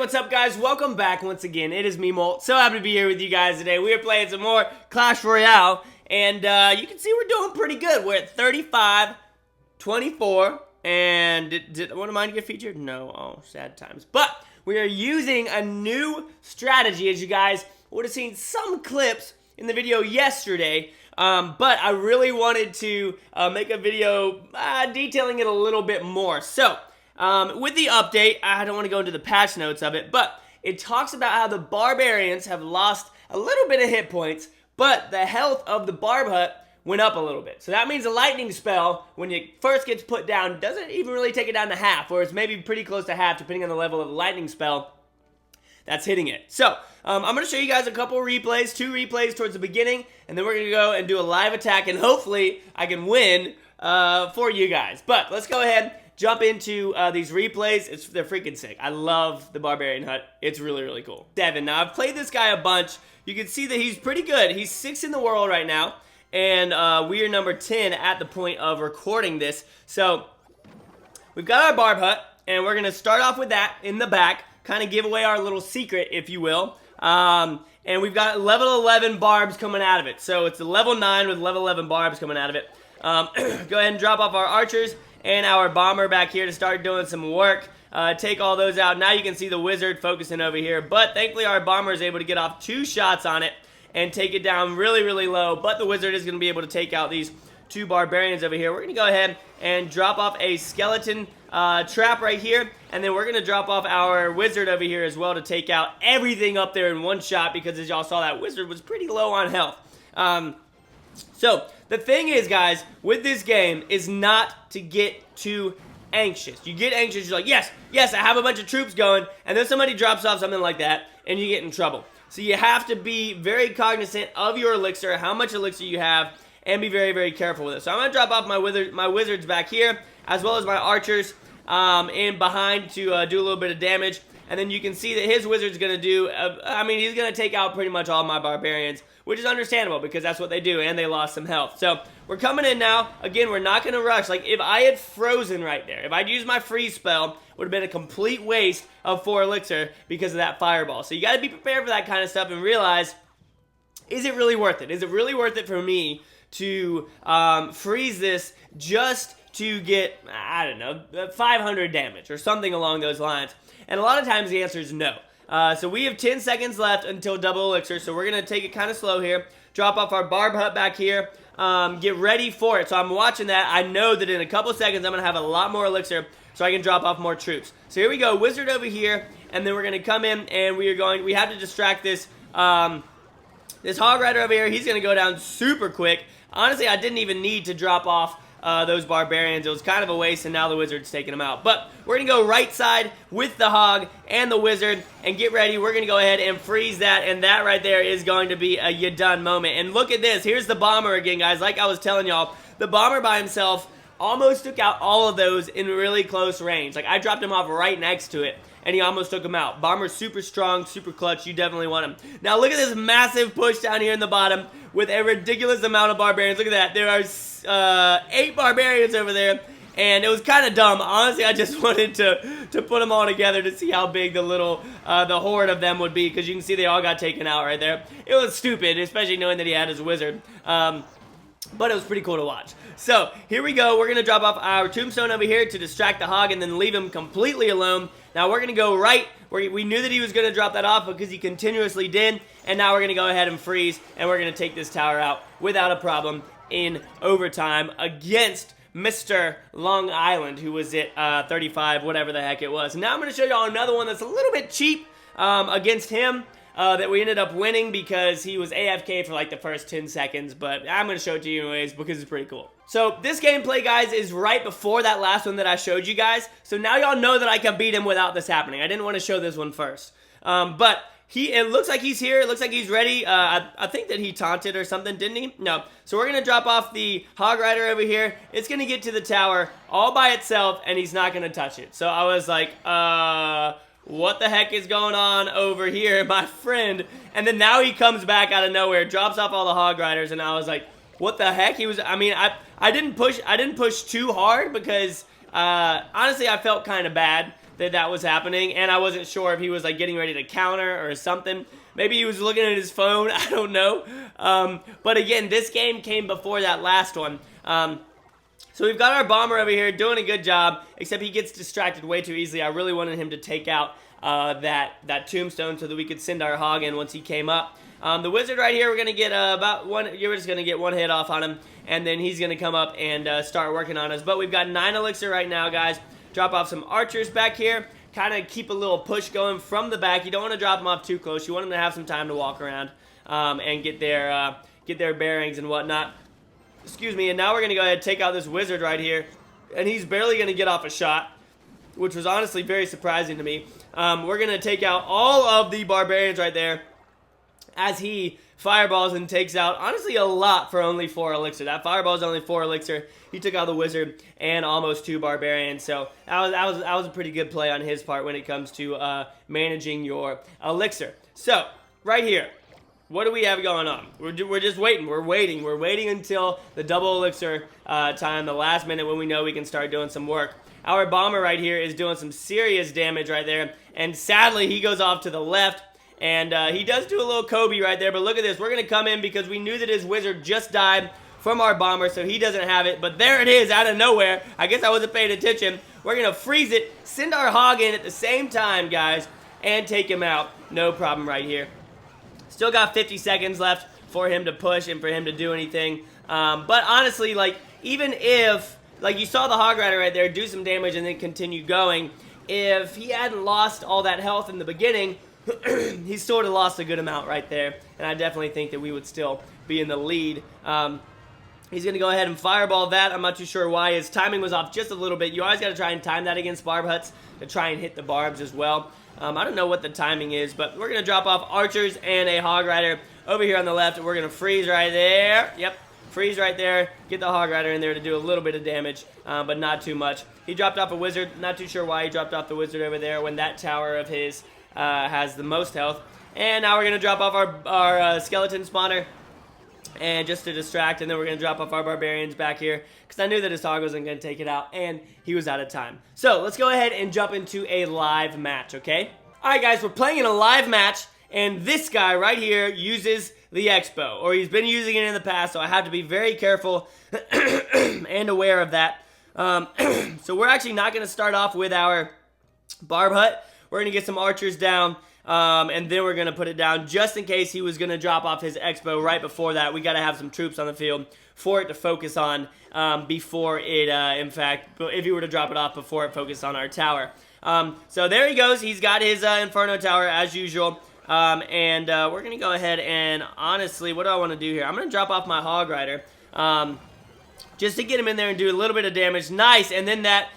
what's up guys? Welcome back once again. It is me, MOLT. So happy to be here with you guys today. We are playing some more Clash Royale, and you can see we're doing pretty good. We're at 35, 24, and did one of mine get featured? No, oh, sad times. But we are using a new strategy, as you guys would have seen some clips in the video yesterday. But I really wanted to make a video detailing it a little bit more. So, with the update, I don't want to go into the patch notes of it, but it talks about how the Barbarians have lost a little bit of hit points, but the health of the Barb Hut went up a little bit. So that means a lightning spell, when it first gets put down, doesn't even really take it down to half, or it's maybe pretty close to half, depending on the level of the lightning spell that's hitting it. So, I'm going to show you guys a couple replays, 2 replays towards the beginning, and then we're going to go and do a live attack, and hopefully I can win for you guys. But let's go ahead, jump into these replays. They're freaking sick. I love the Barbarian Hut. It's really, really cool. Devin. Now, I've played this guy a bunch. You can see that he's pretty good. He's 6th in the world right now, and we are number 10 at the point of recording this. So, we've got our Barb Hut, and we're going to start off with that in the back, kind of give away our little secret, if you will. And we've got level 11 barbs coming out of it. So it's a level 9 with level 11 barbs coming out of it. Go ahead and drop off our archers and our bomber back here to start doing some work. Take all those out. Now you can see the wizard focusing over here. But thankfully our bomber is able to get off 2 shots on it and take it down really, really low. But the wizard is going to be able to take out these 2 barbarians over here. We're going to go ahead and drop off a skeleton trap right here, and then we're going to drop off our wizard over here as well to take out everything up there in one shot, because as y'all saw, that wizard was pretty low on health. So the thing is, guys, with this game is not to get too anxious. You get anxious, you're like, yes, I have a bunch of troops going, and then somebody drops off something like that, and you get in trouble. So you have to be very cognizant of your elixir, how much elixir you have, and be very, very careful with it. So I'm going to drop off my wizards back here, as well as my archers in behind to do a little bit of damage. And then you can see that his wizard's going to do, he's going to take out pretty much all my barbarians, which is understandable because that's what they do, and they lost some health. So we're coming in now. Again, we're not going to rush. Like, if I had frozen right there, if I'd used my freeze spell, it would have been a complete waste of 4 elixir because of that fireball. So you got to be prepared for that kind of stuff and realize, is it really worth it? Is it really worth it for me to freeze this just to get, I don't know, 500 damage or something along those lines? And a lot of times the answer is no. So we have 10 seconds left until double elixir, so we're going to take it kind of slow here. Drop off our Barb Hut back here. Get ready for it. So I'm watching that. I know that in a couple seconds I'm going to have a lot more elixir, so I can drop off more troops. So here we go, wizard over here, and then we're going to come in and we have to distract this this hog rider over here. He's going to go down super quick. Honestly, I didn't even need to drop off those barbarians. It was kind of a waste, and now the wizard's taking them out. But we're going to go right side with the hog and the wizard and get ready. We're going to go ahead and freeze that, and that right there is going to be a you done moment. And look at this. Here's the bomber again, guys. Like I was telling y'all, the bomber by himself almost took out all of those in really close range. Like, I dropped him off right next to it, and he almost took him out. Bomber's super strong, super clutch. You definitely want him. Now, look at this massive push down here in the bottom with a ridiculous amount of barbarians. Look at that. There are 8 barbarians over there, and it was kind of dumb. Honestly, I just wanted to put them all together to see how big the horde of them would be, because you can see they all got taken out right there. It was stupid, especially knowing that he had his wizard. But it was pretty cool to watch. So, here we go. We're going to drop off our tombstone over here to distract the hog and then leave him completely alone. Now, we're going to go right. We knew that he was going to drop that off because he continuously did. And now we're going to go ahead and freeze, and we're going to take this tower out without a problem in overtime against Mr. Long Island, who was at 35, whatever the heck it was. Now, I'm going to show y'all another one that's a little bit cheap against him. That we ended up winning because he was AFK for like the first 10 seconds, but I'm going to show it to you anyways because it's pretty cool. So this gameplay, guys, is right before that last one that I showed you guys, so now y'all know that I can beat him without this happening. I didn't want to show this one first, but it looks like he's here, it looks like he's ready. I think that he taunted or something, didn't he? No. So we're going to drop off the hog rider over here. It's going to get to the tower all by itself, and he's not going to touch it. So I was like, what the heck is going on over here, my friend? And then now he comes back out of nowhere, drops off all the hog riders, and I was like, what the heck? He was, I didn't push too hard because honestly I felt kind of bad that that was happening, and I wasn't sure if he was like getting ready to counter or something. Maybe he was looking at his phone. I don't know. But again, this game came before that last one. So we've got our bomber over here doing a good job, except he gets distracted way too easily. I really wanted him to take out that tombstone so that we could send our hog in once he came up. The wizard right here, we're going to get about one. You're just going to get one hit off on him, and then he's going to come up and start working on us. But we've got 9 elixir right now, guys. Drop off some archers back here. Kind of keep a little push going from the back. You don't want to drop them off too close. You want them to have some time to walk around and get their bearings and whatnot. Excuse me. And now we're going to go ahead and take out this wizard right here. And he's barely going to get off a shot, which was honestly very surprising to me. We're going to take out all of the barbarians right there as he fireballs and takes out, honestly, a lot for only 4 elixir. That fireball is only 4 elixir. He took out the wizard and almost 2 barbarians. So that was a pretty good play on his part when it comes to managing your elixir. So right here, what do we have going on? We're just waiting. We're waiting until the double elixir time, the last minute when we know we can start doing some work. Our bomber right here is doing some serious damage right there, and sadly he goes off to the left. And he does do a little Kobe right there, but look at this. We're going to come in because we knew that his wizard just died from our bomber, so he doesn't have it. But there it is out of nowhere. I guess I wasn't paying attention. We're going to freeze it, send our hog in at the same time, guys, and take him out. No problem right here. Still got 50 seconds left for him to push and for him to do anything. But honestly, like, even if, like, you saw the hog rider right there do some damage and then continue going, if he hadn't lost all that health in the beginning, he sort of lost a good amount right there, and I definitely think that we would still be in the lead. He's going to go ahead and fireball that. I'm not too sure why. His timing was off just a little bit. You always got to try and time that against barb huts to try and hit the barbs as well. I don't know what the timing is, but we're going to drop off archers and a hog rider over here on the left. We're going to freeze right there. Yep, freeze right there. Get the hog rider in there to do a little bit of damage, but not too much. He dropped off a wizard. Not too sure why he dropped off the wizard over there when that tower of his has the most health. And now we're going to drop off our skeleton spawner, and just to distract, and then we're going to drop off our barbarians back here because I knew that his hog wasn't going to take it out, and he was out of time. So let's go ahead and jump into a live match, okay? Alright guys, we're playing in a live match, and this guy right here uses the Expo, or he's been using it in the past, so I have to be very careful and aware of that. So we're actually not going to start off with our barb hut. We're going to get some archers down, and then we're going to put it down just in case he was going to drop off his Expo right before that. We got to have some troops on the field for it to focus on before it, in fact, if he were to drop it off before it focused on our tower. So there he goes. He's got his Inferno tower as usual. And we're going to go ahead and, honestly, what do I want to do here? I'm going to drop off my hog rider just to get him in there and do a little bit of damage. Nice. And then that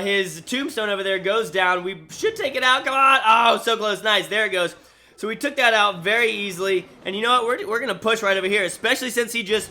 his tombstone over there goes down. We should take it out. Come on. Oh, so close. Nice. There it goes. So we took that out very easily. And you know what? We're going to push right over here, especially since he just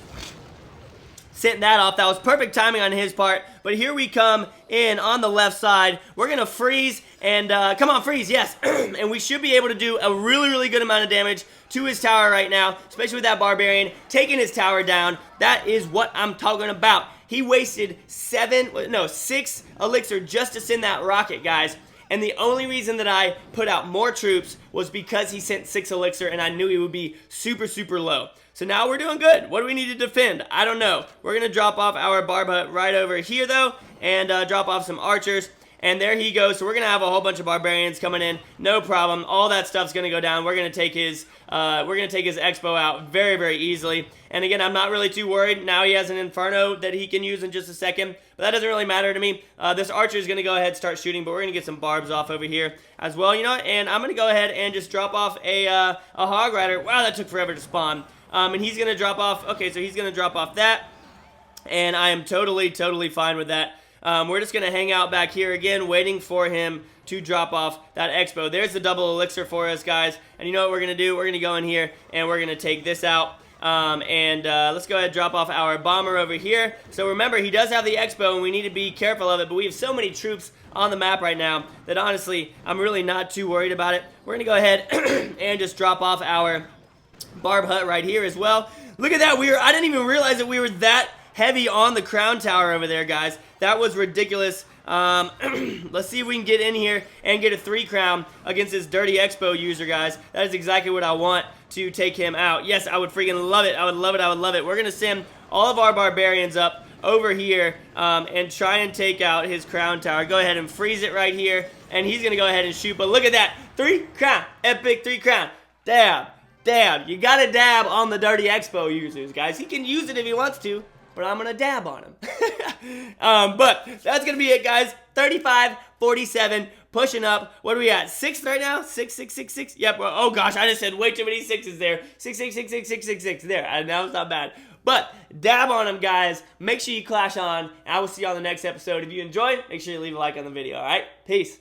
sent that off. That was perfect timing on his part. But here we come in on the left side. We're going to freeze. And come on, freeze. Yes. And we should be able to do a really, really good amount of damage to his tower right now, especially with that barbarian taking his tower down. That is what I'm talking about. He wasted 6 elixir just to send that rocket, guys. And the only reason that I put out more troops was because he sent 6 elixir, and I knew he would be super, super low. So now we're doing good. What do we need to defend? I don't know. We're going to drop off our barb hut right over here, though, and drop off some archers. And there he goes. So we're going to have a whole bunch of barbarians coming in. No problem. All that stuff's going to go down. We're going to take his Expo out very, very easily. And again, I'm not really too worried. Now he has an Inferno that he can use in just a second. But that doesn't really matter to me. This archer is going to go ahead and start shooting. But we're going to get some barbs off over here as well. You know what? And I'm going to go ahead and just drop off a hog rider. Wow, that took forever to spawn. And he's going to drop off. Okay, so he's going to drop off that. And I am totally, totally fine with that. We're just going to hang out back here again, waiting for him to drop off that Expo. There's the double elixir for us, guys. And you know what we're going to do? We're going to go in here, and we're going to take this out. Let's go ahead and drop off our bomber over here. So remember, he does have the Expo, and we need to be careful of it. But we have so many troops on the map right now that, honestly, I'm really not too worried about it. We're going to go ahead and just drop off our barb hut right here as well. Look at that. I didn't even realize that we were that heavy on the crown tower over there, guys. That was ridiculous. Let's see if we can get in here and get a 3 crown against this Dirty Expo user, guys. That is exactly what I want to take him out. Yes, I would freaking love it. I would love it. I would love it. We're going to send all of our barbarians up over here and try and take out his crown tower. Go ahead and freeze it right here, and he's going to go ahead and shoot. But look at that. 3 crown. Epic 3 crown. Dab. Dab. You got to dab on the Dirty Expo users, guys. He can use it if he wants to, but I'm going to dab on him. But that's going to be it, guys. 35-47, pushing up. What are we at? 6th right now? 6, 6, 6, 6. Yep. Oh, gosh. I just said way too many 6s there. 6, 6, 6, 6, 6, 6, 6. There. Now it's not bad. But dab on him, guys. Make sure you clash on. And I will see you on the next episode. If you enjoyed, make sure you leave a like on the video, all right? Peace.